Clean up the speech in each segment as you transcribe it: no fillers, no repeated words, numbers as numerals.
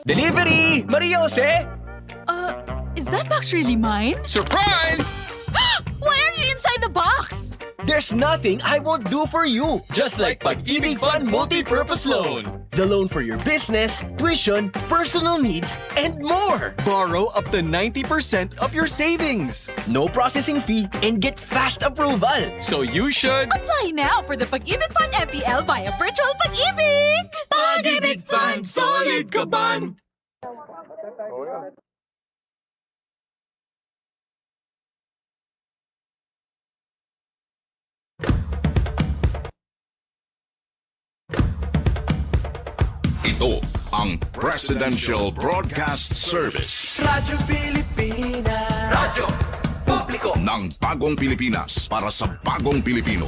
Delivery! Maria Jose! Is that box really mine? Surprise! Why are you inside the box? There's nothing I won't do for you. Just like Pag-ibig Fund Multi-Purpose Loan. The loan for your business, tuition, personal needs, and more. Borrow up to 90% of your savings. No processing fee and get fast approval. So you should... Apply now for the Pag-ibig Fund MPL via Virtual Pag-ibig! Pag-ibig Fund, solid ka ban? Ito ang Presidential Broadcast Service Radyo Pilipinas. Radyo Publiko. ng Bagong Pilipinas para sa Bagong Pilipino.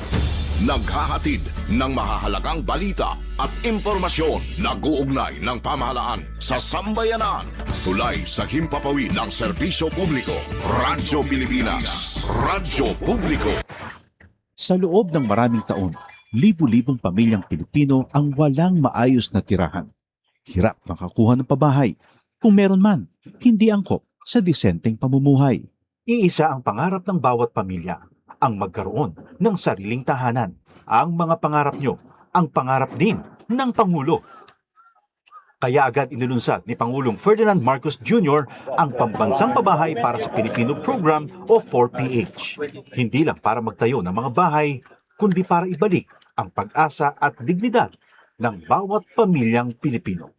Naghahatid ng mahahalagang balita at impormasyon nag-uugnay ng pamahalaan sa sambayanan. Tulay sa himpapawid ng serbisyo publiko. Radyo Pilipinas. Radyo Publiko. Sa loob ng maraming taon, libu-libong pamilyang Pilipino ang walang maayos na tirahan. Hirap makakuha ng pabahay. Kung meron man, hindi angkop sa disenteng pamumuhay. Iisa ang pangarap ng bawat pamilya, ang magkaroon ng sariling tahanan. Ang mga pangarap nyo, ang pangarap din ng Pangulo. Kaya agad inilunsad ni Pangulong Ferdinand Marcos Jr. ang Pambansang Pabahay para sa Pilipino Program o 4PH. Hindi lang para magtayo ng mga bahay, kundi para ibalik ang pag-asa at dignidad ng bawat pamilyang Pilipino.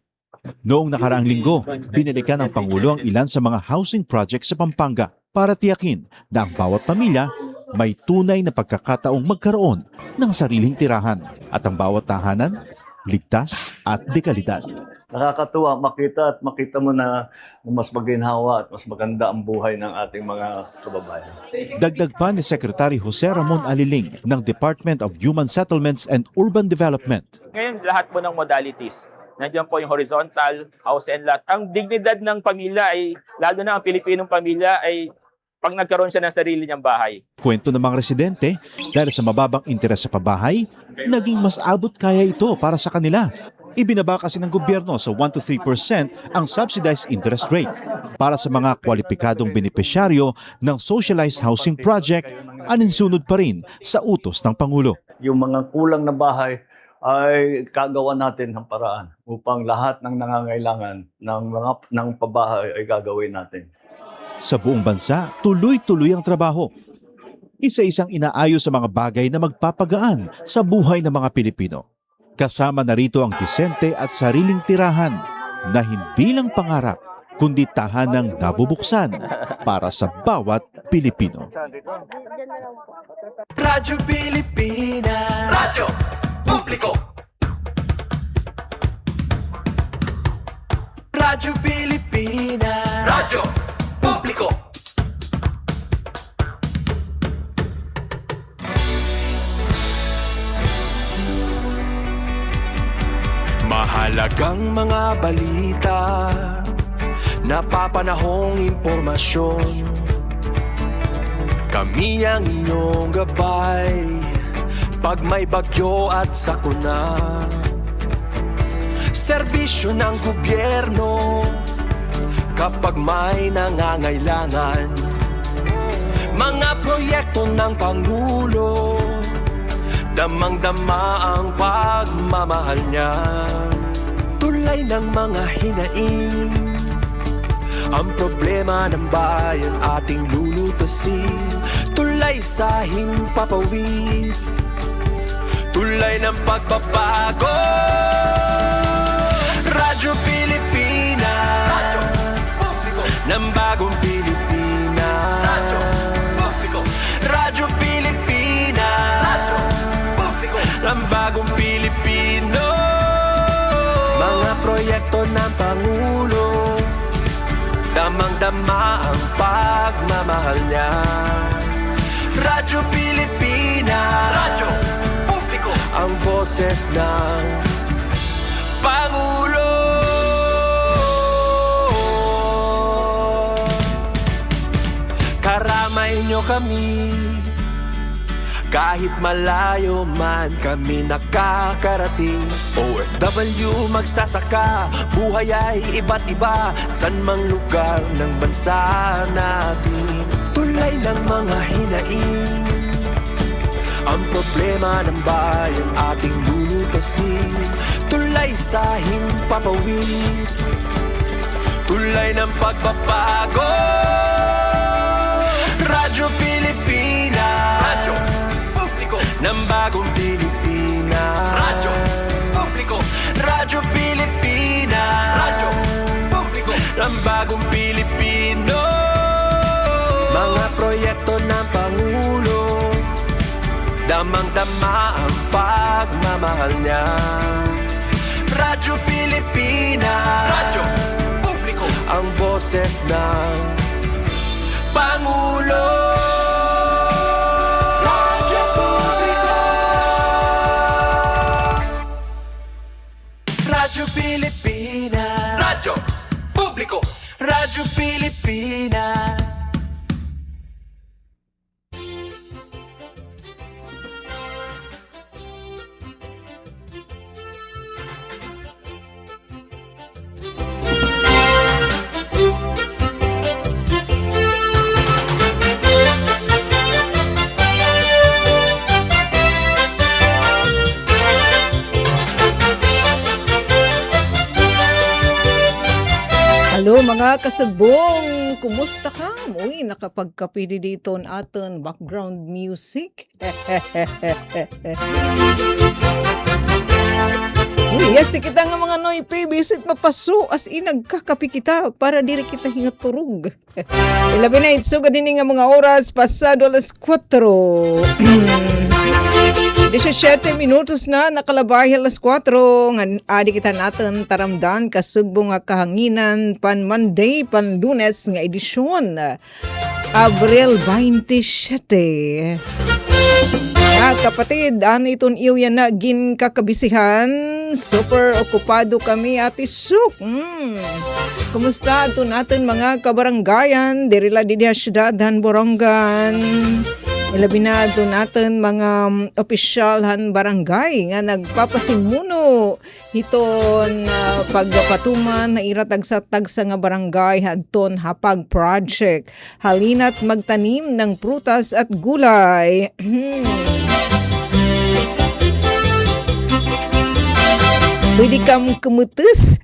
Noong nakaraang linggo, binalikan ng Pangulo ang ilan sa mga housing projects sa Pampanga para tiyakin na ang bawat pamilya may tunay na pagkakataong magkaroon ng sariling tirahan at ang bawat tahanan, ligtas at dekalidad. Nakakatuwa makita mo na mas maginhawa at mas maganda ang buhay ng ating mga kababayan. Dagdag pa ni Secretary Jose Ramon Aliling ng Department of Human Settlements and Urban Development. Ngayon, lahat po ng modalities. Nandiyan po yung horizontal, house and lot. Ang dignidad ng pamilya ay, lalo na ang Pilipinong pamilya, ay pag nagkaroon siya ng sarili niyang bahay. Kwento ng mga residente, dahil sa mababang interes sa pabahay, naging mas abot kaya ito para sa kanila. Ibinaba kasi ng gobyerno sa 1 to 3% ang subsidized interest rate para sa mga kwalipikadong benepisyaryo ng socialized housing project, aninsunod pa rin sa utos ng Pangulo. Yung mga kulang na bahay ay kagawa natin ng paraan upang lahat ng nangangailangan ng pabahay ay gagawin natin. Sa buong bansa, tuloy-tuloy ang trabaho. Isa-isang inaayos sa mga bagay na magpapagaan sa buhay ng mga Pilipino. Kasama na rito ang disente at sariling tirahan na hindi lang pangarap, kundi tahanang nabubuksan para sa bawat Pilipino. Radyo Pilipinas. Radyo Publiko. Radyo Pilipinas. Radyo Publiko. Mahalagang mga balita, napapanahong impormasyon. Kami ang inyong gabay pag may bagyo at sakuna. Serbisyo ng gobyerno kapag may nangangailangan. Mga proyekto ng Pangulo, damang-dama ang pagmamahal niya. Tulay ng mga hinaing, ang problema ng bayan ating lulutasin. Tulay sa himpapawid, tulay ng pagbabago. Radyo Pilipinas, Radyo Publiko ng bagong Pilipinas. Radyo Publiko, Radyo Pilipinas, Radyo Publiko ng bagong Pilipino. Mga proyekto ng Pangulo, damang-dama ang pagmamahal niya. Radyo Pilipinas, Radyo Publiko, ang boses ng Pangulo. Karamay nyo kami, Kahit malayo man kami nakakarating. OFW magsasaka, buhay ay iba't iba. San mang lugar ng bansa natin. Tulay ng mga hinaing, ang problema ng bayan ating lulutasin. Tulay sa himpapawid, tulay ng pagbabago. Radyo Pilipinas, radyo publiko ng bagong Pilipinas. Radyo publiko, Radyo Pilipinas, radyo publiko ng bagong Pilipino. Mga proyekto ng Pangulo, damang-dama ang pagmamahal niya. Radyo Pilipinas, radyo publiko, ang boses ng Pangulo. Radyo publiko, Radyo Pilipinas, radyo publiko, Radyo Pilipinas. Hello mga kasabong! Kumusta ka? Uy, nakapagkapili dito ang aton background music. Uy, yes, kita nga mga noipe, bisit mapaso as in nagkakapi kita para diri kita hingaturog. Ilabi na itso ganini nga mga oras pasado alas 4. 17 minutos na nakalabay alas 4 nga adi kita natin taramdan kasugbo nga kahanginan pan Monday pan Lunes nga edisyon Abril 27. Kapatid, ano itong iyo yan na gin kakabisihan? Super okupado kami ati Suk. Kumusta ito natin mga kabaranggayan? Dirila didiha syudadhan Borongan. Ilabi na ito natin mga opisyalhan barangay nga nagpapasimuno hiton pagpatuman na iratagsa-tagsa nga barangay hadton hapag project. Halina't magtanim ng prutas at gulay. Pwede kang kumutus.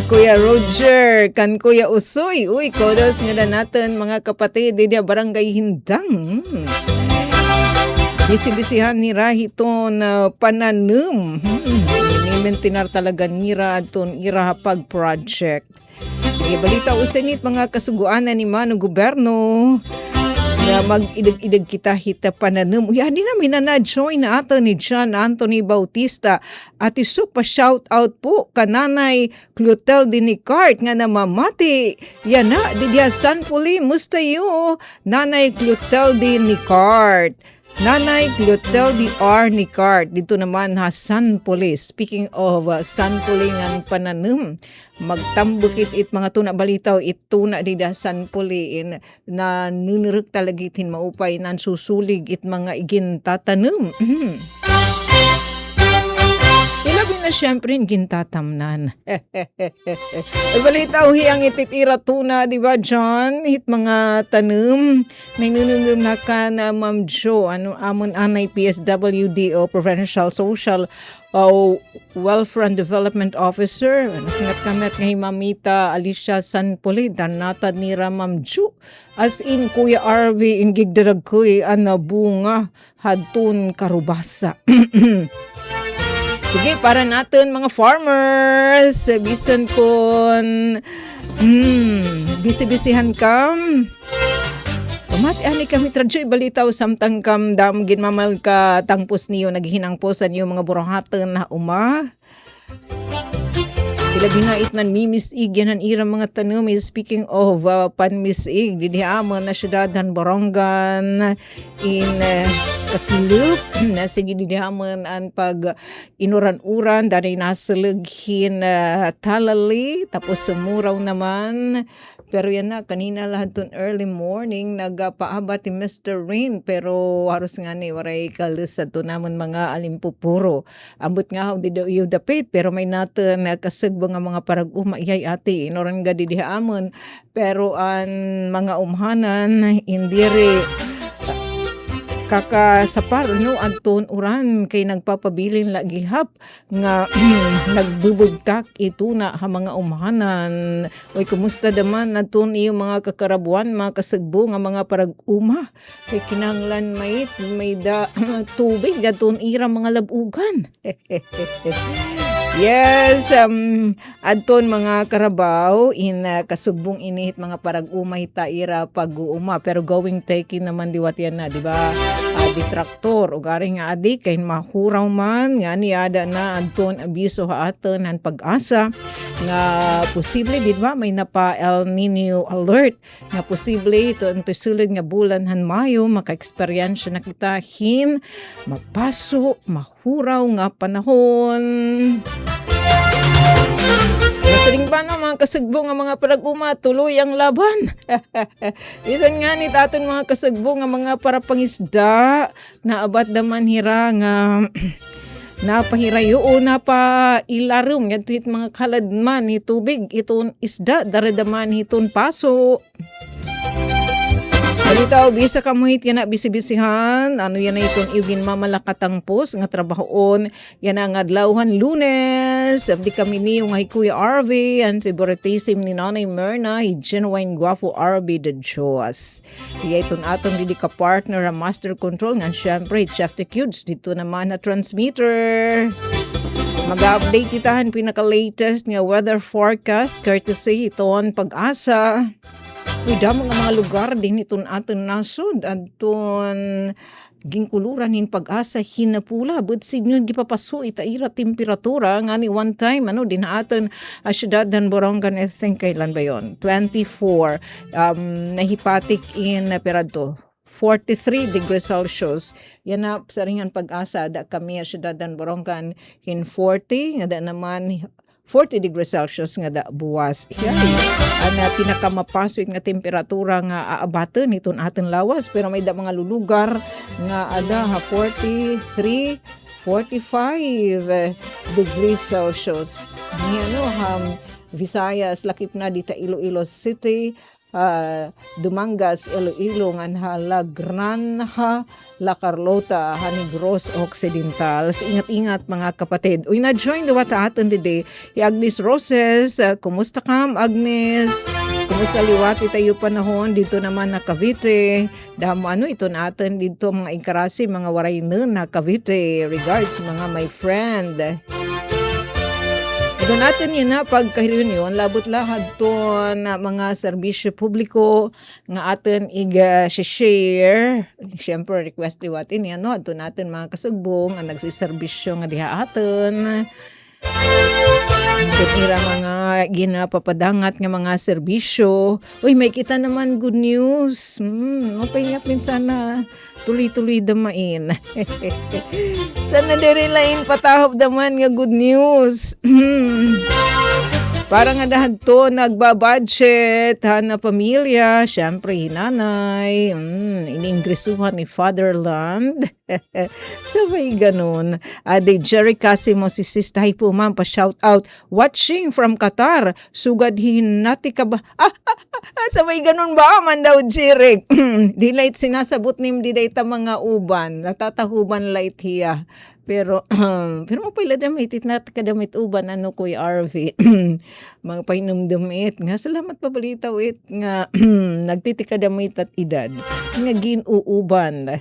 Kuya Roger, kan Kuya Usoy. Uy, kodos nga na natin mga kapatid, diya barangay Hindang. Bisi-bisihan nira hiton pananum. Inimentinar talaga nira aton irahapag project. Sige, balita usanit mga kasuguanan ni Manong Gobyerno. Na mag-idag-idag kita hita pananum. Uy, di namin na join na ato ni John Anthony Bautista. At isuk pa shout out po kananay Clotilde Nicart nga namamati. Yan na, didiya San Puli, musta yo? Nanay Clotilde Nicart. Nanay Clotilde R. Nicart. Dito naman ha, San Puli. Speaking of San Puli ng pananum, magtambukit it mga tuna balitaw ito na dida San Puli na nunuruk talagitin maupay nan susulig it mga igin tatanum. Ilabi na syempre igin tatamnan. Balitaw hiyang ititira tuna, di ba John? Hit mga tanum. May nununum na ka na Ma'am Jo, ano amon anay PSWD o Provincial Social Welfare and Development Officer. Nasingat kami at ngayon Mamita Alicia Sanpoli, danata ni Ma'am Jo. As in, Kuya RV, ingigdarag ko anabunga hadtun karubasa. Sige, para natin mga farmers, bisan kon, bisi-bisihan kam. Pamati ani kami tradyo balitaw samtang kam dam ginmamal ka tangpos niyo naghinang po sa niyo mga burahatan na Bila binait nan mimisig yan ang irang mga tanong. Speaking of panmisig, dinihaman na syudadhan Borongan in Kakilup. Sige dinihaman ang pag inuran-uran dahil nasalaghin talali. Tapos sumuraw naman Pero yan na, kanina lahat ton early morning, nagpaaba ti Mr. Rain, pero haros nga ni, waray kalis sa to naman mga alimpupuro. Ambot nga, di daw iyo dapit, pero may natin kasagbo nga mga parag umayay ati, inoran nga di dihaamon, pero ang mga umhanan, indiri, kakasapar no adton uran kay nagpapabilin lagi hap nga nagbubugtak ito na ha mga umahanan. Oy kumusta daman adton iyo mga kakarabuan mga kasagbo nga mga parag-uma kay kinahanglan may da tubig adton ira mga labugan. Yes, adton mga karabaw in kasugbong inihit mga parag-umay taira pag-uuma pero going taking naman diwat yan na, di ba? Ditraktor o gari nga adi kay mahuraw man nga niada na adton abiso ha aton han pag-asa nga posible di ba may napa El Nino alert nga posible ito ang sulod nga bulan han Mayo maka-experience na kita hin magpaso mahuraw nga panahon. Masaling ba nga mga kasagbo nga mga parag-uma tuloy ang laban? Bisan nga ni taton mga kasagbo nga mga parapangisda na abad daman hira nga napahirayo o napailarum nga tuhit mga kaladman ni tubig iton isda daradaman hiton paso. Balitaw, bisa kamuhit yan na bisibisihan. Ano yan na itong ibin mamalakatang pos nga trabahoon. Yan ang adlawhan Lunes. Abdi kami ni yung Kuya RV. And favoritism ni Nanay Myrna. Genuine guwapo RV the Diyos. Kaya itong atong didi ka partner ang master control. Nga syempre, Chef the Cudes. Dito naman na transmitter. Mag-update itahan pinaka-latest nga weather forecast. Courtesy iton pag-asa. Uda mga lugar din itong aton nasod aton gingkuluran hin pag-asa hinapula but signal gipapaso itaira temperatura nga ni one time din aton syudad dan Borongan I think kailan ba yon 24 nahipatik in Perado 43 degrees Celsius. Yan na saringan pag-asa da kami syudad dan Borongan hin 40 nga da naman 40 degrees Celsius nga da buwas. Yan. Ana pinakamapaswit nga temperatura nga aabaten iton aton lawas pero may da mga lulugar nga ada 43, 45 degrees Celsius. Niano Visayas lakip na dita Iloilo City. Dumangas, Iloilo, La Granja, La Carlota, Negros Occidental. So, ingat-ingat mga kapatid. Uy, na-join liwat atin today. Agnes Roses, kumusta kam Agnes? Kumusta liwat itayo panahon dito naman na Cavite? Damo ito natin dito mga Inkarasi, mga waray na Cavite. Regards mga my friend. Ito natin yun na pagka-reunion, labot lahad to na mga serbisyo publiko nga atin i-share. Siyempre, request liwatin yan, no? Ito natin mga kasugbong ang nagsiservisyo nga diha atin. Kira mga ginapapadangat nga mga serbisyo. Uy, may kita naman good news. Mapahingap min sana tuloy-tuloy damain. Sana dirilain patahop daman nga good news. Para nga dahan to, nagbabudget, na pamilya, syempre hinanay, iningresuhan ni Fatherland. Sabay ganun. Ade Jerry Casimo, si Sistay po ma'am, pa-shout out, watching from Qatar, sugad hinati ka ba? Sabay ganun ba? Man daw, Jerry. Di light sinasabot nim, di dayta mga uban, natatahuban light hiya. Pero mapila damit, itnat kadamit uban, Kuya RV. Mga painumdumit. Nga, salamat pa balita, nga nagtitika damit at edad. Nga ginuuban.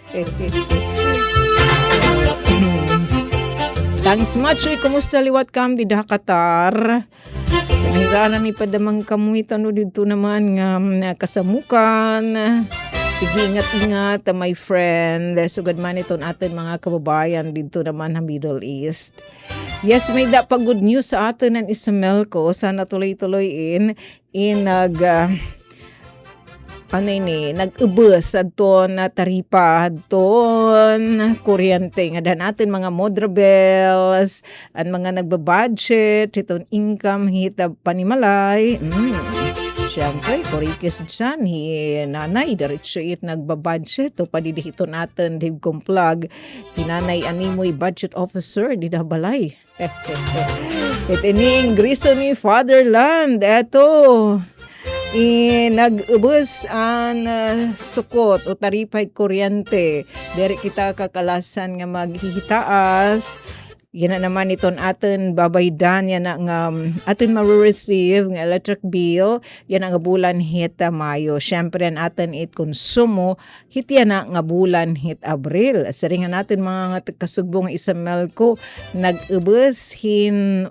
Thanks much. Kumusta liwat kam di Qatar? Nahiranan ni padamang kamuit dito naman nga kasamukan. Sige, ingat-ingat, my friend. Sugad man iton atin mga kababayan dito naman sa Middle East. Yes, may dapat good news sa atin ng Isamelco. Sana tuloy-tuloy nag-ubos adton na taripa adton kuryente nga dan natin mga modra bells at mga nagbabudget iton income hita panimalay. Siyempre, korikis dyan, nanay, diretso it nagbabudget. O padidihito natin, Dave Complag, hinanay animoy budget officer, di na balay. Itining griso ni Fatherland, eto, nag-ubos ang sukot o taripay kuryente. Dere kita kakalasan nga maghihitaas. Yan na naman iton atin babaydan, yan na nga atin ma-receive nga electric bill, yan nga bulan hit Mayo. Siyempre ang atin it konsumo, hit yan na nga bulan hit Abril. Saringan natin mga kasubong isamel ko, nag-ubos hin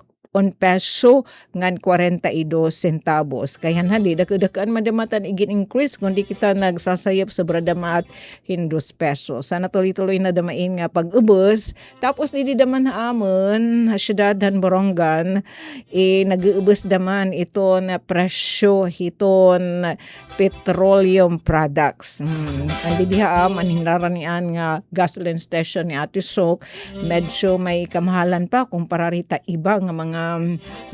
peso ngan 42 centavos. Kaya hadi dagdagan madamatan igin increase kundi kita nagsasayop sa bradama at hindos peso. Sana tuloy-tuloy na damain nga pag-ubos. Tapos di daman amon syudad han Borongan nag-ubos daman iton presyo hiton petroleum products. Andi diha maninaranian nga gasoline station ni Ate Sok medyo may kamahalan pa kumpara rita iba nga mga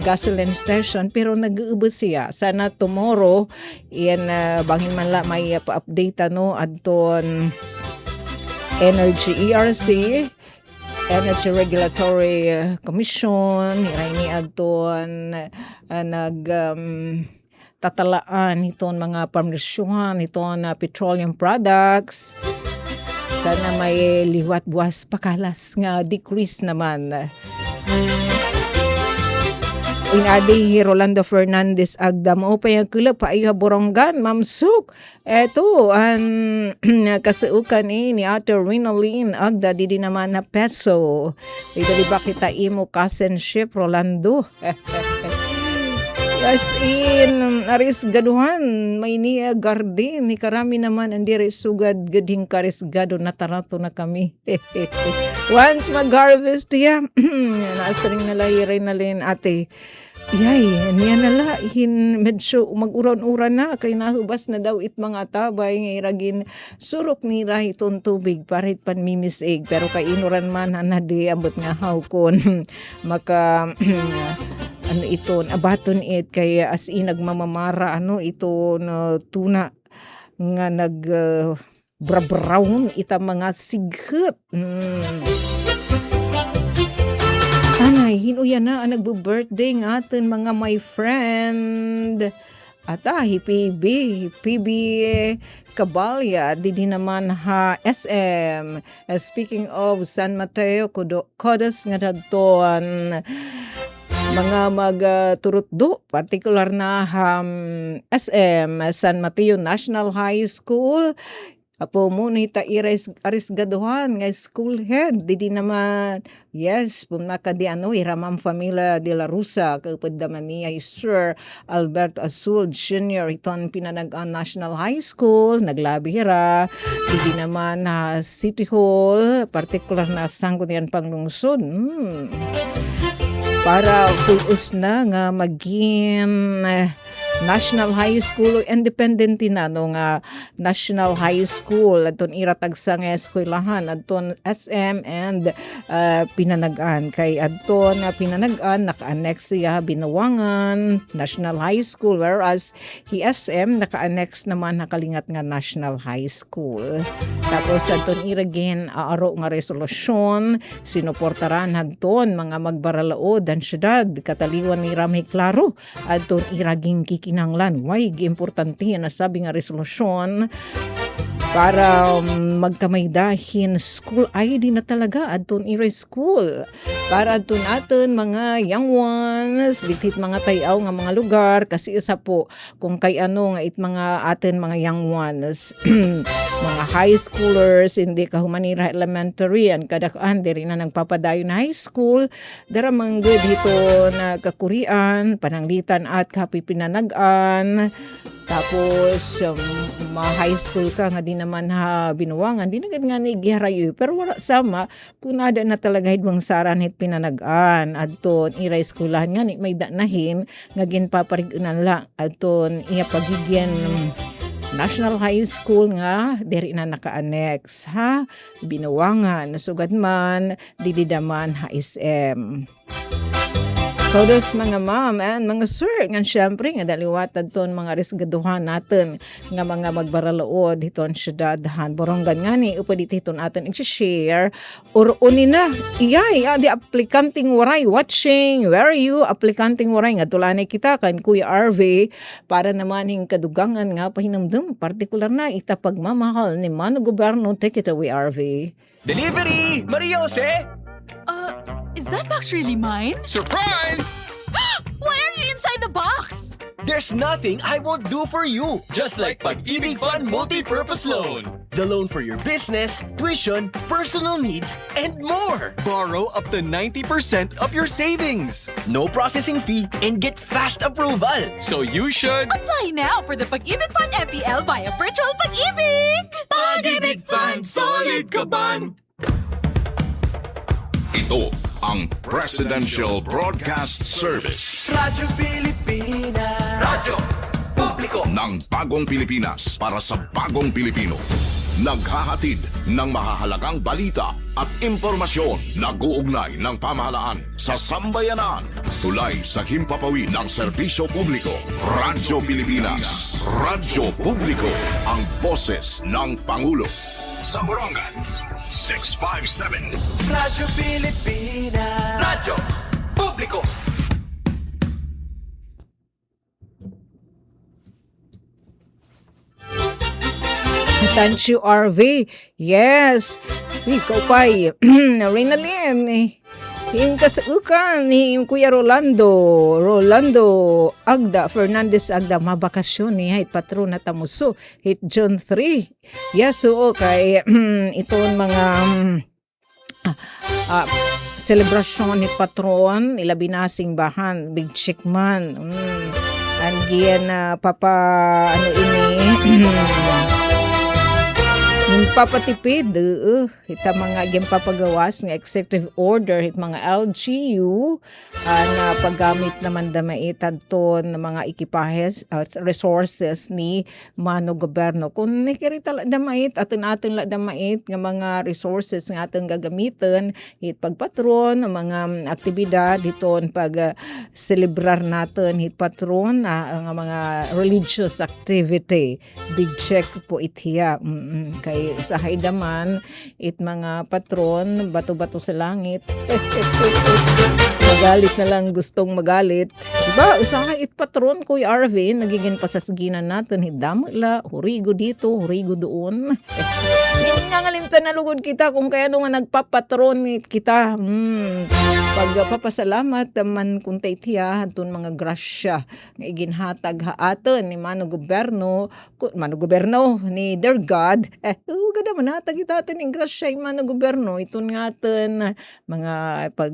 gasoline station pero nag-uubos siya. Sana tomorrow bangin man la may pa-update adton Energy ERC Energy Regulatory Commission ni adton tatalaan iton mga permisyuhan iton petroleum products. Sana may liwat buwas pakalas nga decrease naman. Inadi Rolando Fernandez agdam o pa yung kulap pa iyo Borongan mamsuk eto ang kasuukan ni Ate Rinalyn agda di naman na peso ito di ba kita imo cousinship Rolando as in aris gaduhan may niya garden ni karami naman andiri sugad gading karis gado natarato na kami once mag-harvest ya nasaring nalahiray na rin ate yay niya nala medyo mag-uran-uran na kay nahubas na daw it mga tabay nga iragin surok ni rahiton tubig parit pan mimisig pero kay inuran man anadi ambot nga hawkon maka ano ito, abaton it kay as in nagmamamara ito na tuna nga brown ita mga sighet. Anay, hinuya na ang nagbo-birthday ng atin mga my friend. Ata, PB Cabalya, di naman ha SM. Speaking of San Mateo, Codas nga dadton mga magturutdo, particular na SM, San Mateo National High School. Apo mo ni aris gaduhan nga school head di naman yes pumaka di iramam familia de la Rusa kapag daman niya Sir Alberto Azul Jr. iton pinanagaan National High School naglabihira di naman City Hall particular na sanggunian panglungsod para full-us na nga maging National High School o independent na nga National High School aton iratagsa nga eskwelahan aton SM and pinanagaan kay aton pinanagaan naka-annex siya Binawangan National High School whereas SM naka-annex naman nakalingat nga National High School tapos aton iragin aaro nga resolusyon sinuportaran aton mga magbaralaod ang syudad kataliwan ni Rami Claro aton iraging kinanglan way importante na sabi nga resolusyon para magkamaydahin school ID na talaga adton ira school para adton aton mga young ones litit mga tayaw nga mga lugar kasi isa po kung kay nga it mga aton mga young ones mga high schoolers hindi ka humanira elementary and kadakaan diri na nagpapadayon na high school dara manggod hito na kakurian pananglitan at kapipinanagan tapos high school ka nga di naman Binuwangan di na nga ni giharayo pero wala sama kung nada na talaga hidwang saran hit pinanagaan adton ira eskwelahan nga ni may danahin nga ginpaparigunan lang adton iya pagigyan National High School nga diri na naka-annex Binuwangan sugad man dididaman SM. Todos mga ma'am and mga sir, nga syempre nga daliwatad ton mga resgaduhan natin nga mga magbaralood hiton syudadhan. Borongan nga ni upadit hiton atin i-share or unina iyay di aplikanting waray watching. Where are you aplikanting waray nga tulanay kita kan Kuya RV para naman hing kadugangan nga pahinamdum partikular na ita pagmamahal ni Mano Gobyerno. Take it away RV. Delivery! Maria Jose! Is that box really mine? Surprise! Why are you inside the box? There's nothing I won't do for you. Just like Pag-ibig Fund Multi-Purpose Loan. The loan for your business, tuition, personal needs, and more. Borrow up to 90% of your savings. No processing fee and get fast approval. So you should... Apply now for the Pag-ibig Fund MPL via Virtual Pag-ibig! Pag-ibig Fund, solid ka ban! Ito ang Presidential Broadcast Service Radyo Pilipinas, Radyo Publiko ng Bagong Pilipinas para sa Bagong Pilipino. Naghahatid ng mahahalagang balita at impormasyon na guugnay ng pamahalaan sa sambayanan. Tulay sa himpapawid ng serbisyo publiko. Radyo Pilipinas, Radyo Publiko, ang boses ng Pangulo. Sa Borongan, 657. Radyo Pilipinas, Radyo Publiko. Thank you, RV. Yes. Ikaw pa'y Reynalyn. Yung kasaukan ni Kuya Rolando Agda, Fernandez Agda, mabakasyon ni hit patron na tamuso. Hit John 3. Yes, so kay iton mga selebrasyon ni patron, ilabi na simbahan, Big Chickman. Andiyan papa ano ini yung papatipid, ita mga aging papagawas ng executive order, hit mga LGU, na paggamit naman damait adto ng mga ekipahes, resources ni Mano Gobyerno. Kung nakirita la damait, atin la damait ng mga resources nga atin gagamitin, hit pagpatron, mga aktibidad, hiton pag-celebrar natin, hit patron, ang mga religious activity. Big check po itiya. Kay sa haidaman it mga patron bato-bato sa langit magalit na lang gustong magalit, diba? Usaha it patron Kuya RV nagiging pasasginan natin hidamo la hurigo dito hurigo doon. Nangalimtan na lugod kita kung kaya nung nagpapatron kita pagpapasalamat man kung taitiya hatun mga grasya nga iginhatag haaton ni Mano Gobyerno ni their God gada man hatag itaton ng grasya ni Mano Gobyerno iton ngaton mga pag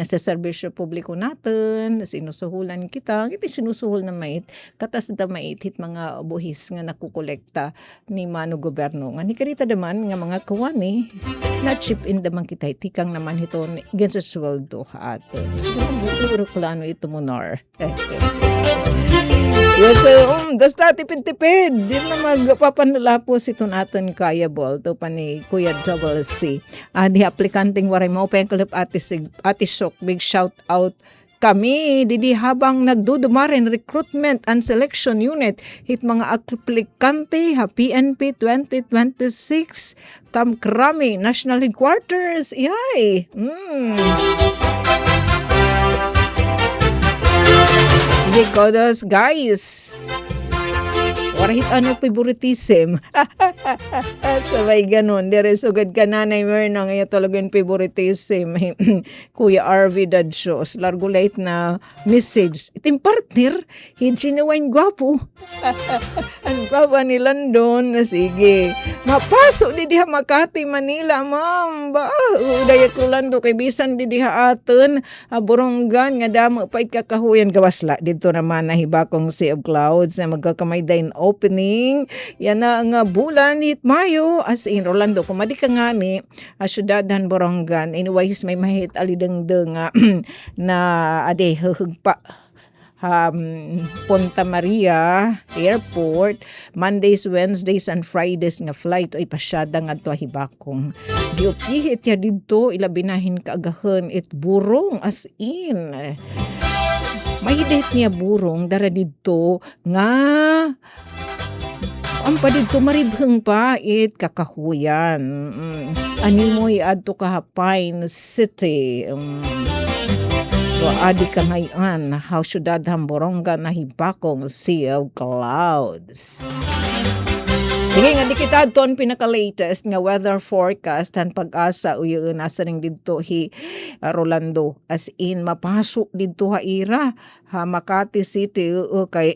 sa serbisyo publiko natin sinusuhulan kita sinusuhol na mait katas da mait hit mga buhis nga nakukolekta ni Mano Gobyerno nga ni karita daman nga mga kawani na chip in daman kita itikang naman hiton against sa sweldo atin. Buturo klano ito mo nar. Yes, basta tipid-tipid. Di na magpapanulapos ito natin kaya bol. Ito pa ni Kuya Double C. Di aplikanting waray mo. Pengkulip Ate Sok. Big shout out kami didi habang nagdudumaren recruitment and selection unit hit mga aplikante ha PNP 2026 Kamkrami National Headquarters. Yay! Sige, guys. Warahit ano favoritism. Sabay ganun. There is sugad ka nanay mo na ngayon talagang favoritism. Kuya RV Dadsyos. Largo late na message. Itim partner. Hinchinawain gwapo. Ang baba ni London. Sige. Mapasok di diha Makati, Manila, ma'am. Ba? Udaya ko Lando kay bisan di diha aton. Borongan nga damo pa ikakahuyan gawasla. Dito naman nahibakong Sea of Clouds na magkakamay din opening. Yan na nga bulan hit Mayo as in Rolando. Kumadi ka nga ni syudadhan Borongan. Anyways, may mahit alidengdeng na ade hugpa Punta Maria Airport, Mondays, Wednesdays, and Fridays nga flight ay pasyada nga to hibakong. Diopihit ya dito, ilabinahin kaagahan it burong as in. May date niya burong, dara dito nga ang pa dito maribheng pa it kakahuyan. Animoy adto ka Pine City. So, adi ka ngayon, how syudad Hamboronga na hibakong Sea of Clouds. Sige nga, di kita doon pinaka-latest nga weather forecast and pag-asa uyun nasa rin dito Rolando. As in, mapasok dito ira Makati City kay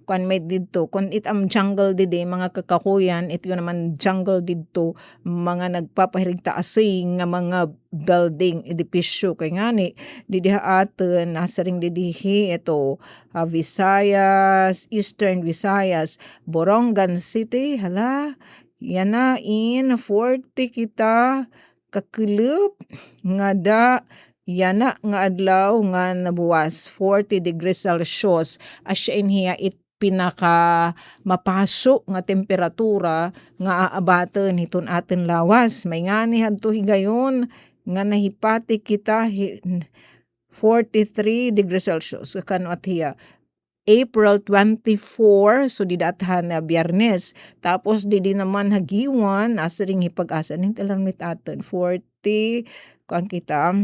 kung may dito. Kung am jungle dito, mga kakakuyan, ito naman jungle dito, mga nagpapahirigta asing nga mga building, edipisyo. Kaya nga ni, didiha atin, nasa rin didihi, ito, Visayas, Eastern Visayas, Borongan City, hala, yan na in 40 kita kakilip nga da yana nga adlaw nga nabuwas 40 degrees Celsius asya inhiya it pinaka mapaso nga temperatura nga aabaten hiton atin lawas may ngani hadto higayon nga nahipati kita 43 degrees Celsius kano at hiya April 24, so didathan na Biyernes. Tapos di naman hagiwan, asaring hipag-asa. Nintalamit atin, 40, kung kita,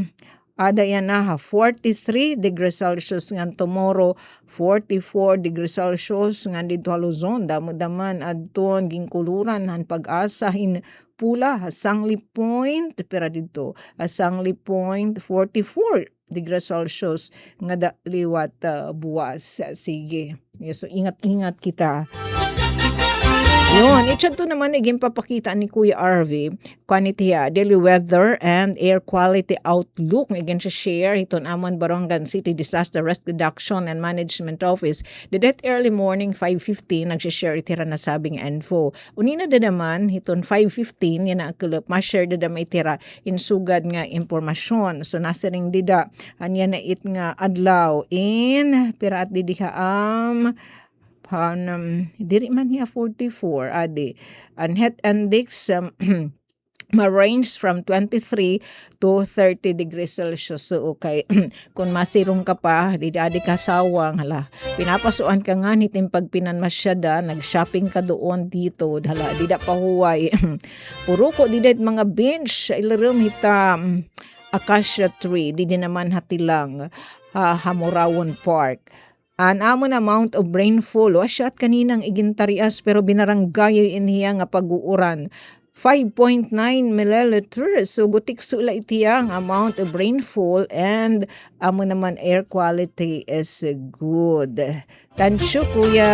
ada yan na ha, 43 degrees Celsius nga tomorrow, 44 degrees Celsius nga dito Luzon, damo-daman adton gingkuluran han pag-asahin pula, Sangli Point, pera dito, Sangli Point, 44 degrees Celsius nga liwat buwas. Sige. So, ingat-ingat kita. Yun, ito naman naging papakita ni Kuya RV kanitiya, daily weather and air quality outlook. Again siya share, iton Amon Borongan City Disaster Risk Reduction and Management Office. The that early morning, 5:15, nagsishare itira na sabing info. Unina da naman, iton 5:15, yan ang kulap, ma-share da may tira insugad nga impormasyon. So, nasa ring dida, anya na it nga adlaw in, pira at didiha diri man niya 44 adi and het index ma-range from 23 to 30 degrees Celsius. So, okay, kung masirong ka pa, di ka sawang, hala, pinapasuan ka nga nitin pagpinan masyada, nag-shopping ka doon dito, hala, di da pahuway. Puro ko, di da mga bench, ilaram hita, acacia tree, di naman hatilang, Hamorawon Park. An amon amount of rainfall, wasyat kaninang igintarias pero binaranggayo iniya nga pag-uuran. 5.9 milliliters. So, gutik sula itiyang amount of rainfall and amo naman air quality is good. Tansyo, Kuya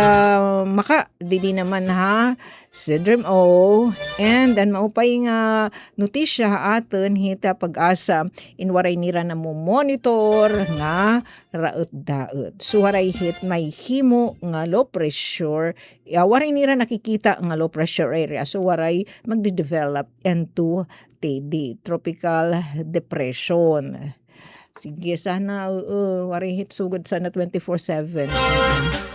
Maka, di naman ha, Sidrim O, and then maupay nga notisya atin hita pag-asa inwaray nira na mo monitor nga raot-daot. So, waray hit may himo nga low pressure, waray nira nakikita nga low pressure area. So, waray magde-develop into TD, tropical depression. Sige, sana waray hit sugod sana 24/7.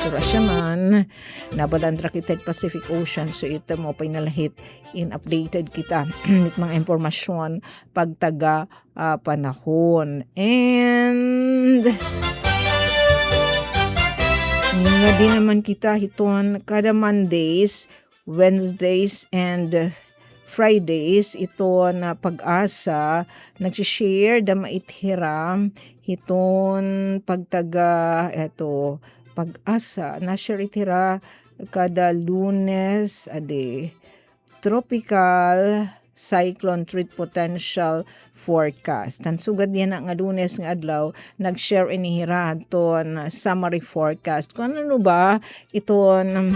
Pero siya man, nabalandra kita Pacific Ocean. So ito mo pa inalahit in updated kita mit mga impormasyon pagtaga panahon. And nga di naman kita hiton kada Mondays, Wednesdays, and Fridays, ito na pag-asa, nagsishare da maithiram, hiton pagtaga, eto, pag-asa, na-share itira kada Lunes, tropical cyclone threat potential forecast. Tansugad yan nga Lunes nga adlaw, nag-share inihira ton summary forecast. Kung ano ba, iton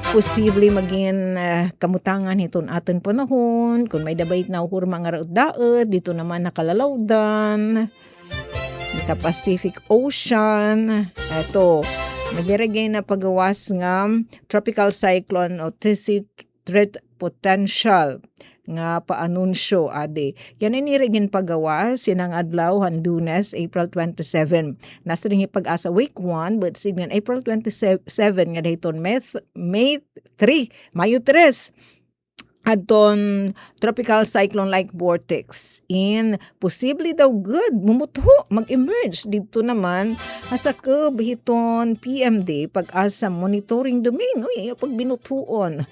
posible maging kamutangan hiton aton panahon, kung may dabait na uhur mga raot-daot, dito naman nakalalawdan, sa Pacific Ocean, eto, nagdirigay na pagawas nga tropical cyclone o threat potential nga paanunsyo ade. Yan ay nirigin pagawas sinang adlaw Lunes, April 27. Nasa ring pag-asa week 1 but signan April 27 nga dayton May 3, Mayo 3. Adton tropical cyclone-like vortex in posibly daw good mumutho mag-emerge dito naman asa hiton PMD pag-asa monitoring domain uy pag binuthuon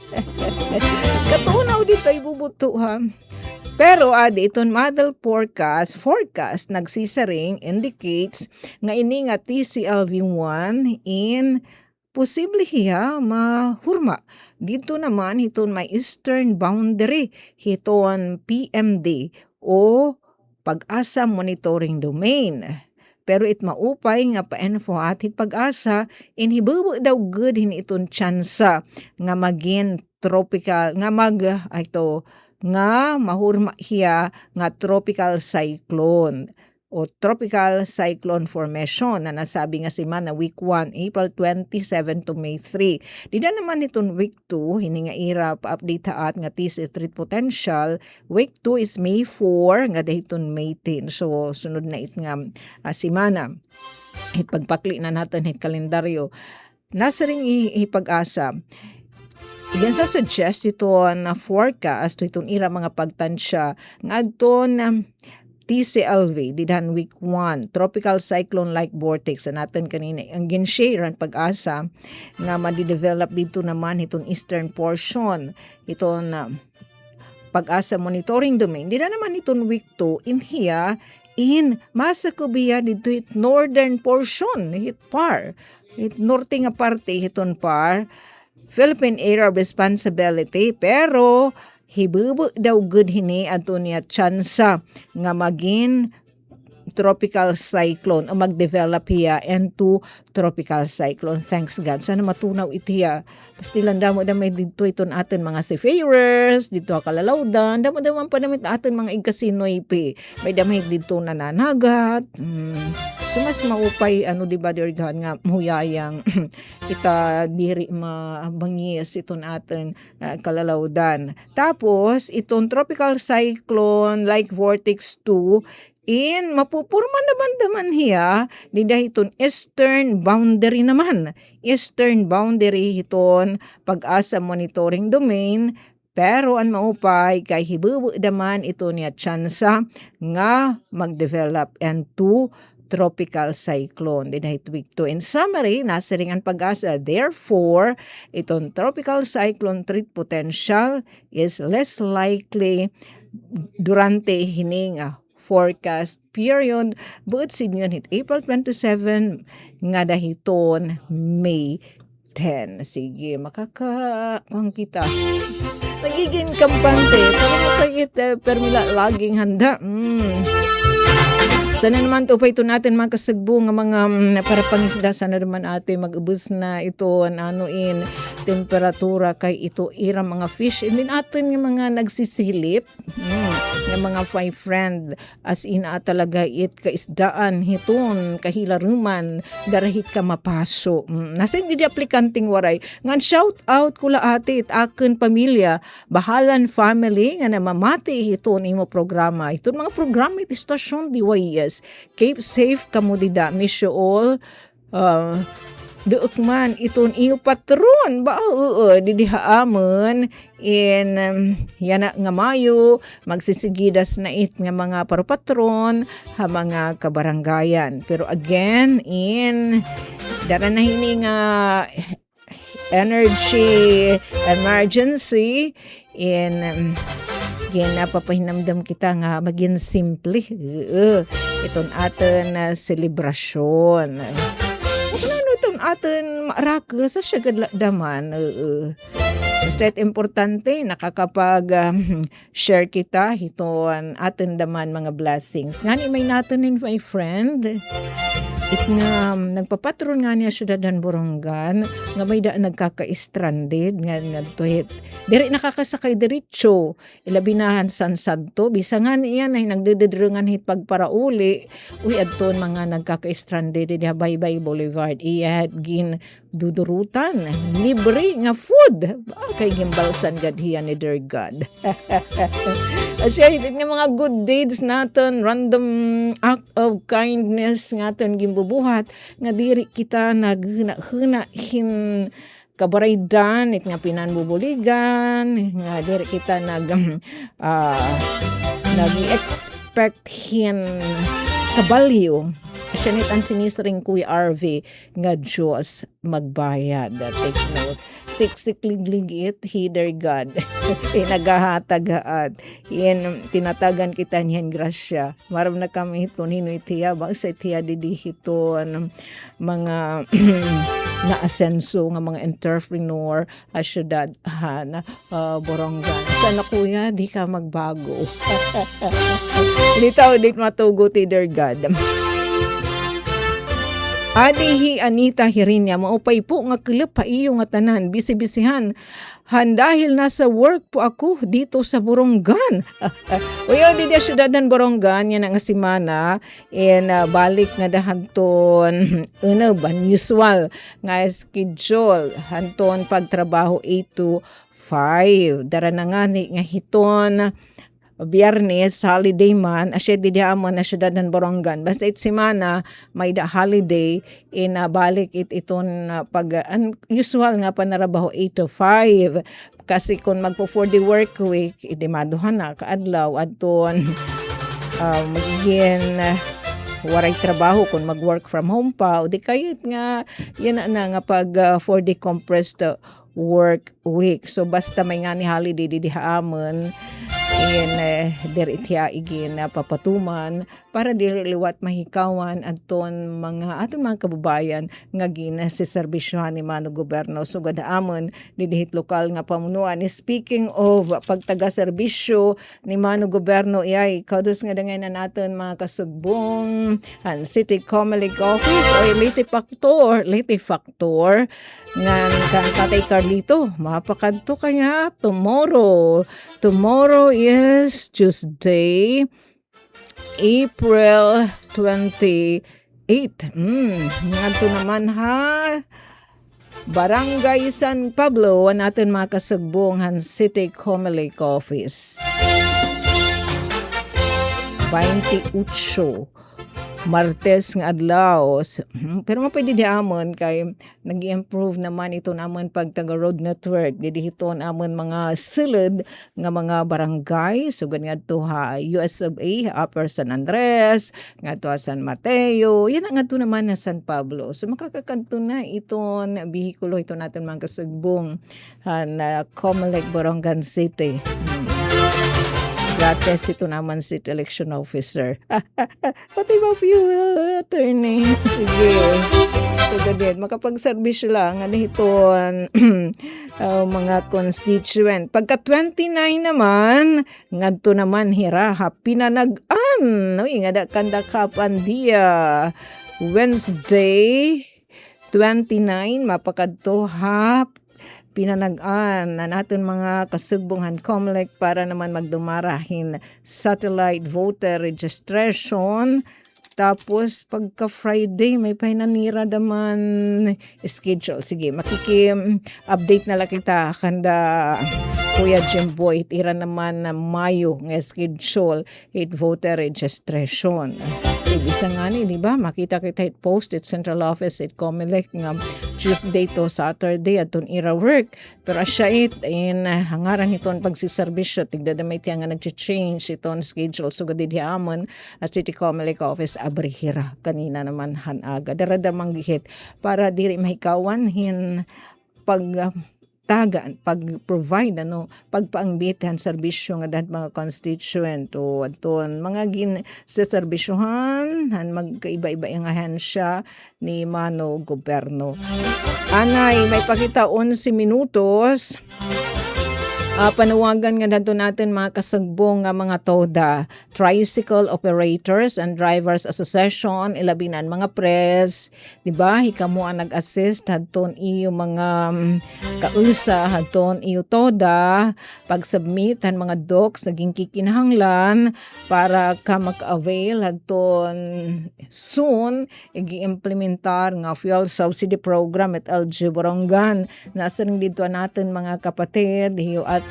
katunaw dito ibubuto ha. Pero iton model forecast nagsisaring indicates nga ini nga TCLV1 in posible hiya mahurma. Dito naman hiton may eastern boundary hiton PMD o pag-asa monitoring domain. Pero it maupay nga pa-info atit pag-asa inhibubo daw good hin iton tsansa nga magin tropical nga nga mahurma hiya nga tropical cyclone o tropical cyclone formation na nasabi nga si na week 1, April 27 to May 3. Dida naman itong week 2, hini nga ira pa-update haat nga TC threat potential. Week 2 is May 4, nga dahiton May 10. So, sunod na it nga simana. Hit pagpakli na natin hit kalendaryo. Nasa ring ipag-asa. Igan sa suggest ito na forecast, itong ira mga pagtansya. Nga doon TCLV, didhan week 1, tropical cyclone-like vortex na natin kanina. Ang ginshare ang pag-asa nga madidevelop dito naman itong eastern portion. Itong pag-asa monitoring domain. Di na naman itong week 2 in here in Masakubiya dito it northern portion. Hit par. It norte nga parte hiton par. Philippine Area of Responsibility. Pero hibubo daw good hini ato niya tsansa nga maging tropical cyclone o mag-develop hiya into tropical cyclone. Thanks God. Sana matunaw itiya. Basti lang damo damay dito iton atin mga seafarers, dito kalalawdan, damo-daman pa namin atin mga igkasinoy pe. May damay dito nananagat. So mas maupay diba dirgahan nga muhuyayang ita diri mabangis iton atin kalalawdan. Tapos itong tropical cyclone like vortex 2 in mapupurman naman hiya di dahiton eastern boundary naman. Eastern boundary hiton pag-asa monitoring domain. Pero ang maupay kay hibubu daman ito niya tsansa nga mag-develop into tropical cyclone. Di dahit week 2. In summary, nasa ring ang pag-asa. Therefore, itong tropical cyclone threat potential is less likely durante hining forecast period but signon hit April 27 nga dahiton May 10. Sige, makakakang kita. Magiging kampante. Pero makakit permila laging handa. Sana naman to pa ito natin mga kasagbo nga mga para pangisda. Sana naman ate mag-ubos na ito anuin temperatura kay ito ira mga fish. And then atin yung mga nagsisilip yung mga five friend as in talaga it kaisdaan hiton kahilaruman darahit ka mapaso. Nasa hindi aplikanting waray. Ngan shout out kula ate it akin pamilya bahalan family nga namamati hiton imo programa. Ito mga programa iti stasyon DYS. Keep safe kamudida. Miss you all. Duot man iton iyo patron ba didihaamon in yana nga mayo magsisigidas na it nga mga parupatron ha mga kabaranggayan. Pero again in dara na hini nga energy emergency in napapahinamdam kita nga maging simple iton aton selebrasyon. Itong atin maaraka sa syagad daman. Basta importante nakakapag share kita hiton atin daman mga blessings. Ngani may natin in my friend. It nga nagpapatron nga niya syudadan Borongan nga may daan nagkaka-stranded nga tuhit diri nakakasakay diretso ilabinahan San Santo bisa nga niya ay nagdededrengan hit pagparauli uy adton mga nagkaka-stranded di Baybay Boulevard iya gin dudurutan libre nga food kay gimbalsan gadhiya ni dear God. Asya nga mga good deeds naton random act of kindness naton gimbubuhat nga diri kita naghuna hin kabaraydan it nga pinanbubuligan nga diri kita nag-expect hin kabalyo siyanit ang sinisring Kuya RV nga Diyos magbayad. Take note. Siksik-ligligit, Heather God. Nagahatagaat. Yan, tinatagan kita niyan grasya. Marap na kami ito, ninoy tiya, bang sa tiya didihito, mga na-asenso nga mga entrepreneur, syudad, Borongan. Sana kuya, di ka magbago. Litaw, di matugot, Heather God. Adihi Anita Hirinya, maupay po nga kilap pa iyo nga tanan, bisi-bisihan. Dahil nasa work po ako dito sa Borongan. Uyo, di na syudadan Borongan, yan ang simana. Balik nga dahanton, usual nga schedule. Hanton pagtrabaho 8 to 5. Dara na nga ni nga hiton, Biyernes, holiday man, asya di diamon na syudad ng Borongan. Basta it simana, may da holiday, balik iton usual nga panarabaho 8 to 5. Kasi kung magpo 4-day work week, idimaduhan na, kaadlaw, adton, magiging waray trabaho kung mag-work from home pa. O di kayit nga, yan na nga pag 4-day compressed work week. So basta may nga ni holiday di diamon, diri tiya igin papatuman para dili liwat mahikawan aton aton mga kababayan nga gina si serbisyohan ni Mano Gobyerno so gadaamon didihit lokal nga pamunuan. Speaking of pagtaga serbisyo ni Mano Gobyerno iyay kados nga dangay na naton mga kasugbong City Comelec Office o Liti Factor nga kang Tatay Carlito mapakadto kanya tomorrow is Tuesday, April 28. Ngadto naman ha. Barangay San Pablo, natin mga kasugbong City Comelec Office. 28. Martes nga adlaw. Pero mapwede diamon kay nag-improve naman ito naman pag taga road network. Didihito naman mga sulod nga mga barangay. So nga to ha US of A, Upper San Andres, nga to San Mateo. Yan nga to naman na San Pablo. So makakakanto na iton bihikulo ito natin mga kasugbong na Comelec Borongan City. Gratis ito naman si election officer. Pati ba fuel attorney? Sige. So, din. Makapag-servisyo lang. Ano iton mga constituent. Pagka 29 naman, ngadto naman hiraha pinanagan. Uy, nga kanda kapandia. Wednesday, 29, mapakadto ha pinanagan na natin mga kasugbong Comelec para naman magdumarahin satellite voter registration. Tapos pagka Friday may painanira naman schedule. Sige, makiki-update na lang kita kanda Kuya Jimboy. Tira naman na Mayo ng schedule voter registration. Ibisa nga ni, di ba? Makita kita post at central office at Comelec nga Tuesday to Saturday at ira work. Pero asya hangaran iton pagsiservisyo. Tigdadamay tiya nga nag-change iton schedule. So gadidiamon at City Comelec office abrihira. Kanina naman hanaga. Daradamang gihit para diri mahikawan pag-provide pagpaangbitan serbisyo nga dahat mga constituent o aton mga sa serbisyohan magkaiba-iba ang ahensya ni Mano Gobyerno. Anay may pakita 11 minutos Panawagan nga dadto natin mga kasagbong nga mga TODA, Tricycle Operators and Drivers Association, ilabinan mga press, di ba? Hikamo ang nag-assist hadton iyo mga kaulsa hadton iyo TODA pag-submit han mga docs naging kikinahanglan para ka maka-avail hadton soon igi-implementar nga fuel subsidy program at LG Borongan. Nasa rin dito natin mga kapatid, hiyo ati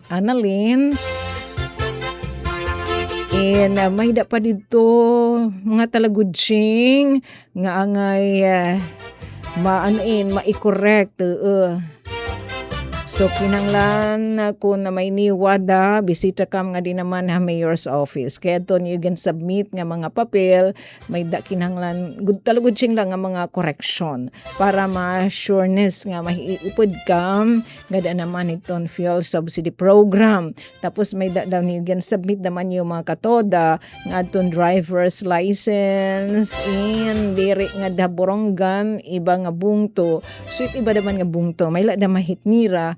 Annalyn. And may da pa dito mga talagudsing nga angay ma-correct. So kinanglan kung na may niwada, bisita kam nga din naman ha mayor's office. Kaya doon you can submit nga mga papel, may da kinanglan, talagod sing lang nga mga correction para ma-sureness nga mahiipod kam, nga da naman iton fuel subsidy program. Tapos may da daw you can submit naman yung mga katoda, nga iton driver's license, and diri nga da Borongan, iba nga bungto. So iba naman nga bungto, may la da mahitnira,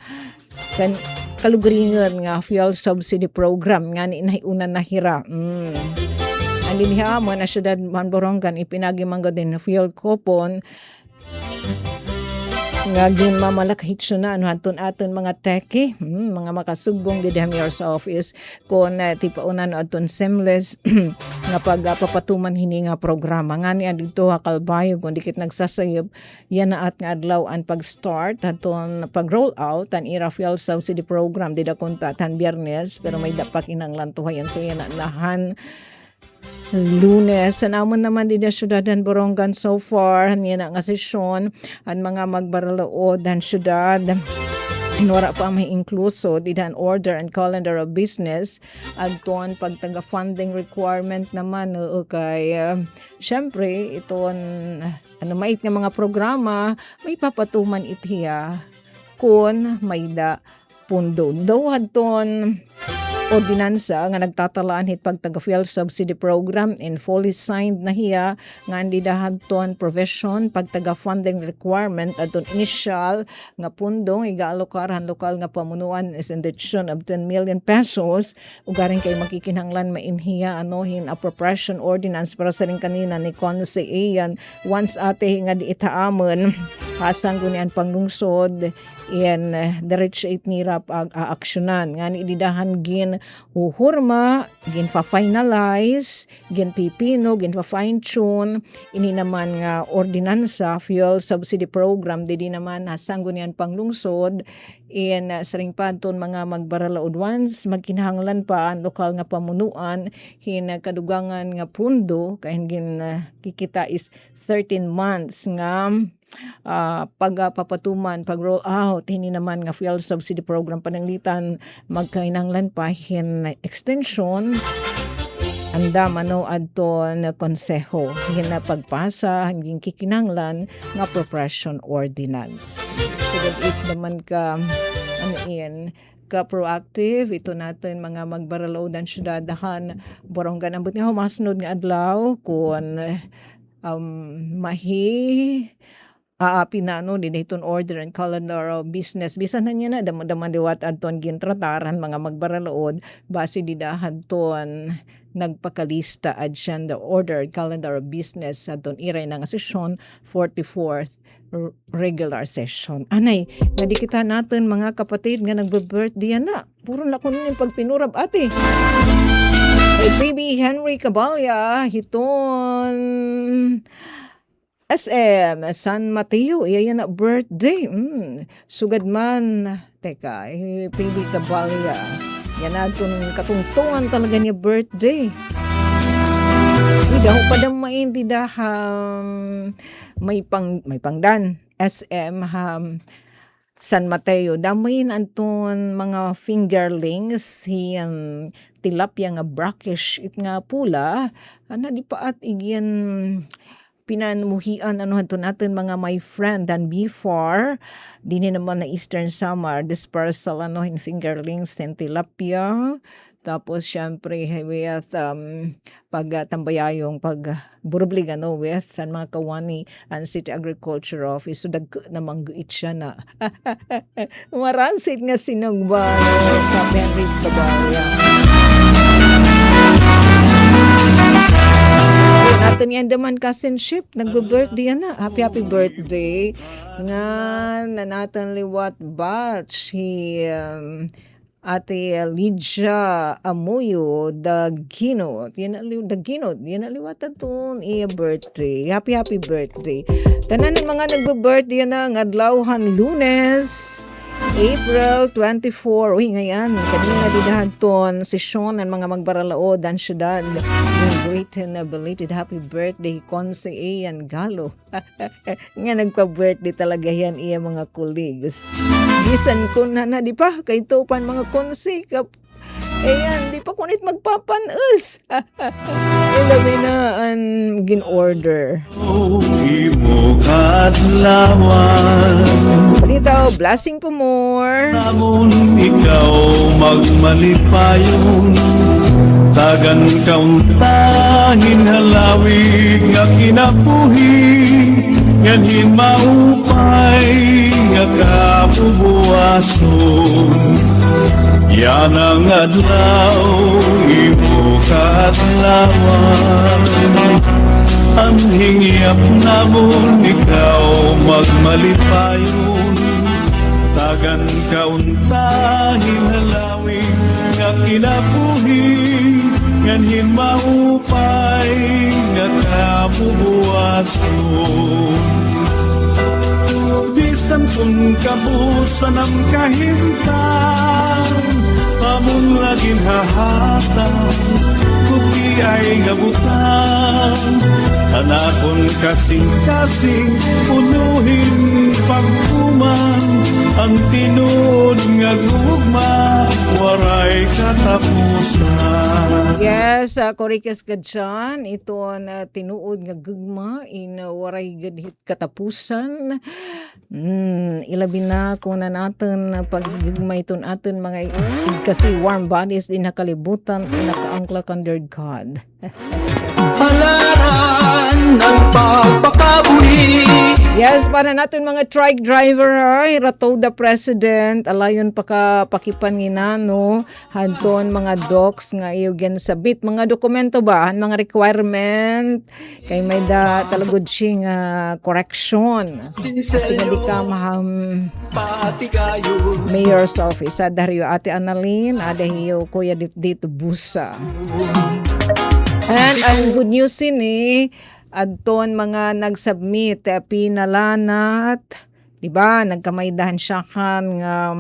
kan kalugringan nga fuel subsidy program nga ni una nahira. Andin hiya mo na syudad man Borongan ipinagi mangga din na fuel coupon nga gin mamalakahit siya na ano aton mga teki, mga makasugong di mayor's office kon tipaunan aton seamless nga pagpapatuman hini nga programa nga ni adto Kalbayo kung dikit nagsasayop yan na at nga adlaw an pag-start aton pag-roll out an ira fuel subsidy program di da kunta tan Biyernes pero may dapat kinanglan tuhayan so yan na lahan Lunes. Sa namon naman din na syudadan Borongan so far, niya na nga sesyon, ang mga magbaralood ang syudad. Wala pa may inkluso, didan order and calendar of business. Agton pagtaga funding requirement naman, kay syempre, iton, mait nga mga programa, may papatuman itiya kung may da pundo. Daw hadton, ordinansa nga nagtatalaan hit pagtaga fuel subsidy program and fully signed na hiya nga andi dahanton provision pagtaga funding requirement adton initial nga pundong igaalokarahan lokal nga pamunuan is in the tune of 10 million pesos ugaring kay makikinahanglan mainhiya anohin appropriation ordinance para sa ring kanina ni Conse Ian once ate nga di itaamon hasang gunian panglungsod in diretso itnira pag-aaksyonan nga ni ididahan gin uhurma, gin pa-finalize, gin pipino, gin pa-fine tune, ini naman nga ordinansa, fuel subsidy program, di naman hasanggo niyan panglungsod, in saring panton mga magbaralaod once, magkinahanglan pa ang lokal nga pamunuan, hin kadugangan nga pundo, kaya gin kikita is 13 months nga pagpapatuman, pag-roll out, hindi naman nga fuel subsidy program pananglitan, magkainanglan pa hin extension, andam adton konseho, hin na pagpasa, hanggang kikinanglan nga appropriation ordinance. So it naman ka, ka-proactive, ito natin mga magbaralodan syudadahan, Borongan, ambot nga humasnod nga adlaw, kung pinano din iton order and calendar of business bisan na niya na dama diwat adton gintrataran mga magbaralood base didahan ton nagpakalista adyan the order and calendar of business adton iray na nga session 44th regular session. Anay, nga di kita natin mga kapatid nga nagbe-birthday na. Puro na ko yung pagtinurab ate. Hey, baby Henry Cabalya, hiton SM San Mateo, iya na birthday. Sugad man. Teka, baby Cabalya. Yan na itong katungtungan talaga niya birthday. Hindi ako padamain, may pangdan. SM San Mateo. Damain anton mga fingerlings, hiyang tilapia nga brackish it nga pula. Di pa at igyan pinamuhian natin mga my friend and before dini naman na Eastern Summer dispersal in fingerlings and tilapia Tapos syempre with pagtambayayong burublig with ang mga kawani ang City Agriculture Office. So namang guit siya na maransit nga sinugba sa Benric Tabaria. Natin yan daman cousinship, nagbe-birthday yan na. Happy birthday. Nga nanatan liwat batch si Ate Lydia Amuyo Daginot. Yan na liwatan to iya birthday. Happy birthday. Tanan ng mga nagbe-birthday na ng adlawhan Lunes, April 24. Uy, ngayon, kanina didahagton sesyon ng mga magbaralaod ang syudad ng great and belated happy birthday Conce Ian Galo. Nga nagpa-birthday talaga yan iya mga colleagues. Bisan ko na di pa, kay tupan mga Conce. Ayan, di pa kunit magpapanus. Ilabi na ang gin-order. Imo kadlawan Dito, blessing po more. namon ikaw magmalipayon tagan kauntahin halawig nga kinabuhi ngan himaupay nga kapubuason yan ang adlaw imo kadlawan ang hingiap namon ikaw magmalipayon tagan kauntahin halawig nga kinabuhi ngan himaupay nga kabubuason bisan kung kabusan ang kahintang among laging hahatang kuki ay gabutan anakon kasing-kasing punuhin pagkuman ang tinud nga gugma waray katapusan. Yes, Korikas Gadjan, ito na tinuod nga gugma in waray gadhit katapusan. Ilabi na kung na natin paggigma iton atin mga kasi warm bodies din nakalibutan nakaangkla under God. Halaran ng pagpakabuhi. Yes, para natin mga trike driver ay rato the president alayon pakipanginano hanton mga docs nga iyo gen sabit mga dokumento ba mga requirement kay may da talagod sing correction kasi nga di ka mayor's office sa Dario Ate Annalyn ada hiyo kuya dito busa. And ang good news ini adton mga nagsubmit pinalanat, di ba? Nagkamaydahan siya kan nga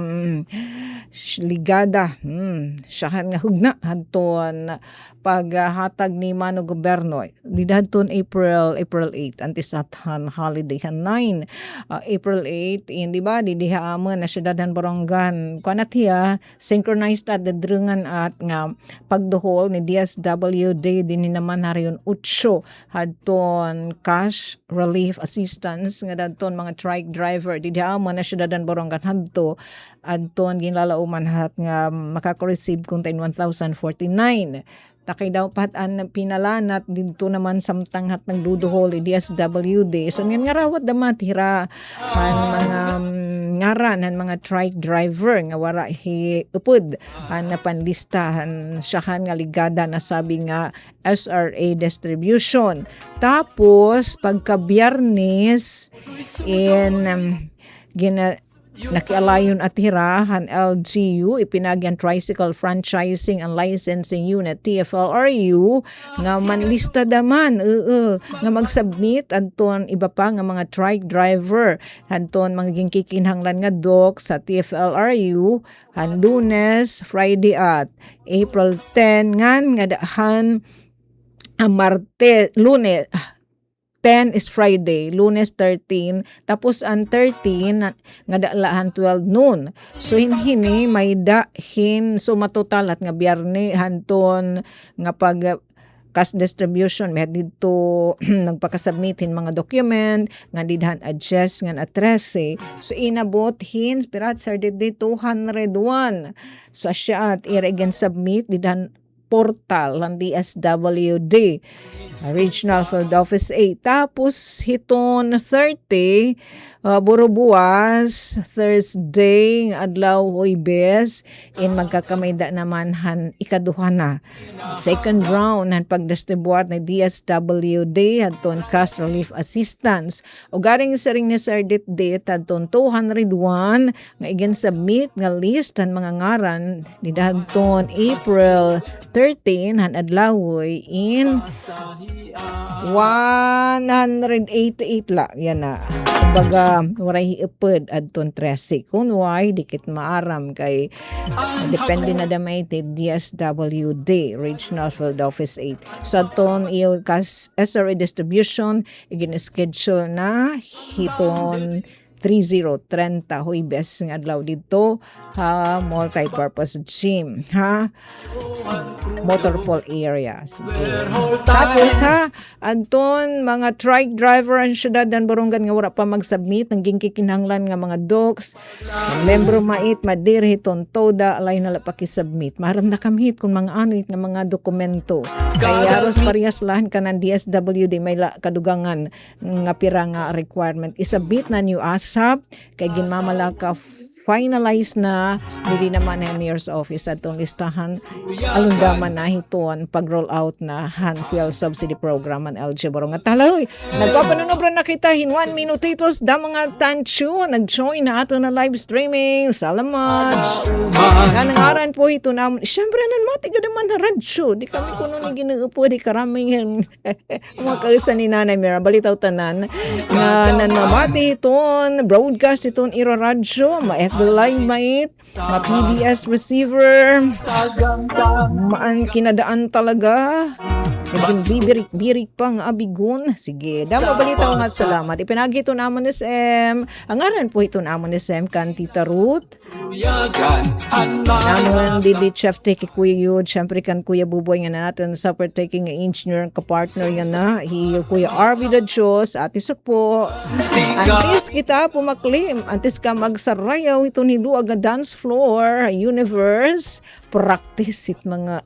ligada. Siya nga hugna adton paghatag ni Mano Goberno. Didadton April 8 antisathan holiday 9 April 8 di ba didihaamon na syudadan Borongan kanatiya synchronized at dadrungan at nga pagduhol ni DSWD din naman hariyon 8 hadton cash relief assistance nga dadton mga trike driver didihaamon na syudadan Borongan hadto adton ginlalauman hat nga makaka-receive kung 1,049 takay daw patan pinalanat dito naman samtang hat nagduduhol DSWD so nga rawat damatira han mga ngaran han mga trike driver nga wara hi upod han napanlistahan siyahan nga ligada na sabi nga SRA distribution tapos pagka Biyernes nakialayon at hirahan LGU ipinagyan Tricycle Franchising and Licensing Unit TFLRU nga manlista daman nga mag-submit anton iba pa nga mga trike driver anton magiging kikinhanglan nga doc sa TFLRU han Lunes, Friday at April 10 nga dahan Lunes 10 is Friday, Lunes 13, tapos ang 13 nga dalahan 12 noon. So hinhini may dahin so matotal at nga Biyernes hanton nga pag cash distribution may dito nagpakasubmitin mga document nga didhan adjust nga address so inabot hin pirat sir did 201 so siya at again submit didhan portal ng DSWD Regional Field Office 8 tapos hiton 30 burubuwas Thursday adlaw Huwebes in magkakamida naman han ikaduha na second round han pagdistribuat ng DSWD adton cash relief assistance o garing sa ring ni Sir Dit adton 201 nga igen submit nga list han mga ngaran ni dadton April 13 han adlawoy in 188 la yan na baga waray ipod adton 13 kun why dikit maaram kay depende na damay ti DSWD Regional Field Office 8 so adton iyo kas SRA distribution igin schedule na hiton 3030 Huwebes nga adlaw dito ha multi-purpose gym ha motorpool area tapos ha anton mga trike driver ang syudad dan Borongan nga wala pa mag-submit ng gingkikinhanglan nga mga docs membro mait madiri hiton toda alay na pakisubmit maram na kamhit kung mga anit nga mga dokumento kaya aros parehas lahan ka ng DSWD may kadugangan nga pira nga requirement isubmit na new ASAP kay ginmamala ka finalize na dili naman ang mayor's office atong listahan alundaman na hiton pag roll out na fuel subsidy program ang LG Borong at taloy nagpapanunobran na kita hin 1 minutitos da mga tansyo nag-join na ato na live streaming salamat nga nangaran po ito na syempre nan matiga naman na radyo di kami kuno ni ginuupo di karaming mga kausan ni Nanay Mira balitaw tanan nga nanamati iton broadcast iton iro radyo ma line mate, PBS receiver, maan kinadaan talaga. Naging birik pa nga abigun. Sige, damo balita nga salamat. Ipinagi ito naman ni SM. Ang aran po ito naman ni SM kan Tita Ruth. Naman dili chef take Kuya Yud. Siyempre kan Kuya Buboy nga natin super taking engineer ka-partner nga na. Kuya Arby the Diyos. Atis po. Antis kita pumaklim. Antis ka magsarayaw ito ni Luag dance floor. Universe. Practice it mga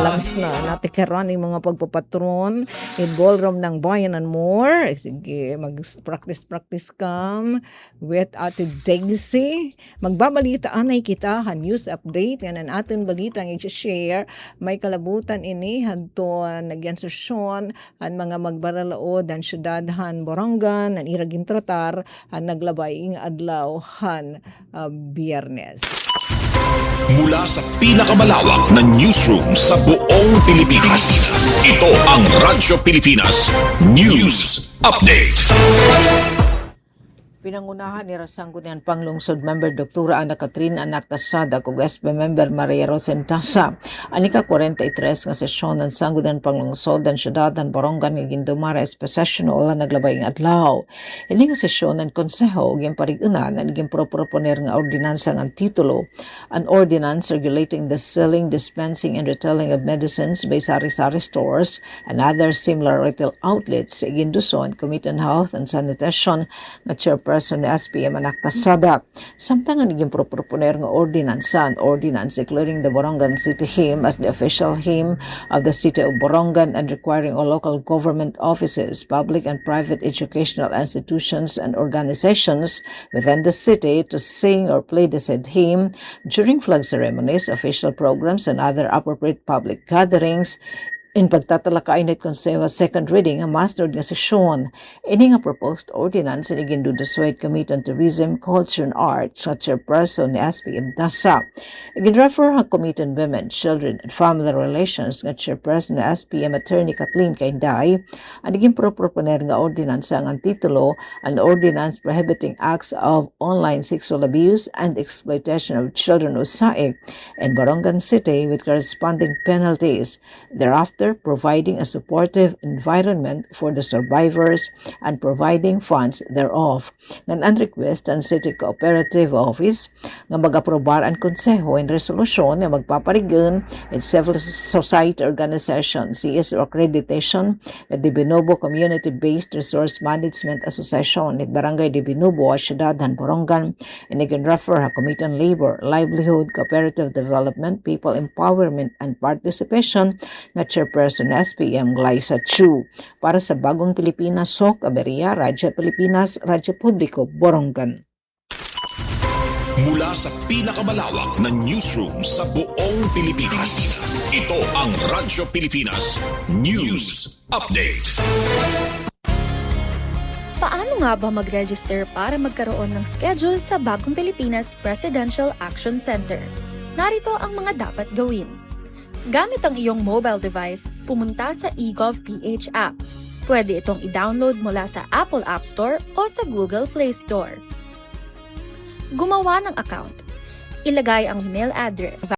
labs na natikeran yung mga pagpapatron in ballroom ng bayan and more. Sige, mag-practice kam with Ate Daisy. Magbabalitaan ay kita news update yan ang ating balita ang i-share. May kalabutan ini hadto nagyansasyon ang mga magbaralaod ang syudadhan Borongan ang iragin tratar ang naglabay ng adlaw Biyernes. Mula sa pinakamalawak na newsroom sa buong Pilipinas, ito ang Radyo Pilipinas News Update. Pinangunahan ni Rasanggunian Panglungsod Member Dr. Ana Catherine Anak Tasada kung SB Member Maria Rosentasa. Anika 43 nga sesyon ng Sanggunian Panglungsod ng Syudad ng Borongan ng Gindumara Espesasyon na naglabay ng adlaw. Ini nga sesyon ng Konseho yung parigunan na naging proponer nga ordinansa ng titulo, an ordinance regulating the selling, dispensing, and retailing of medicines by sari-sari stores and other similar retail outlets sa Ginduson, Committee on Health and Sanitation nga chairperson ni SPM Anak Tasada. Samtang ang naging proponer nga ordinansa, an ordinance declaring the Borongan City Hymn as the official hymn of the City of Borongan and requiring all local government offices, public and private educational institutions and organizations within the city to sing or play the said hymn during flag ceremonies, official programs, and other appropriate public gatherings. In pagtatalakayin at konseho second reading ang mastered nga sesyon, ini nga proposed ordinance ni Gindudusuet Committee on Tourism, Culture and Arts sa chairperson ni SPM Dasa. Ginrefer ang Committee on Women, Children and Family Relations nga chairperson ni SPM Attorney Kathleen Kainday, ang naging proponer nga ordinance ang titulo, an ordinance prohibiting acts of online sexual abuse and exploitation of children USAIC in Borongan City with corresponding penalties. Thereafter, Center, providing a supportive environment for the survivors and providing funds thereof. Ngan request ang City Cooperative Office nga mag-aprobar ang konseho in resolusyon nga magpaparigan in civil society organization CSO accreditation at the Binobo Community-Based Resource Management Association at Barangay de Binobo, Ciudad Borongan, and again refer ha Committee on Labor, Livelihood, Cooperative Development, People Empowerment and Participation na Chairperson SPM Glyza Chu. Para sa Bagong Pilipinas, Sok Aberia, Radyo Pilipinas, Radyo Publiko, Borongan. Mula sa pinakamalawak na newsroom sa buong Pilipinas. Ito ang Radyo Pilipinas News Update. Paano nga ba mag-register para magkaroon ng schedule sa Bagong Pilipinas Presidential Action Center? Narito ang mga dapat gawin. Gamit ang iyong mobile device, pumunta sa eGovPH app. Pwede itong i-download mula sa Apple App Store o sa Google Play Store. Gumawa ng account. Ilagay ang email address.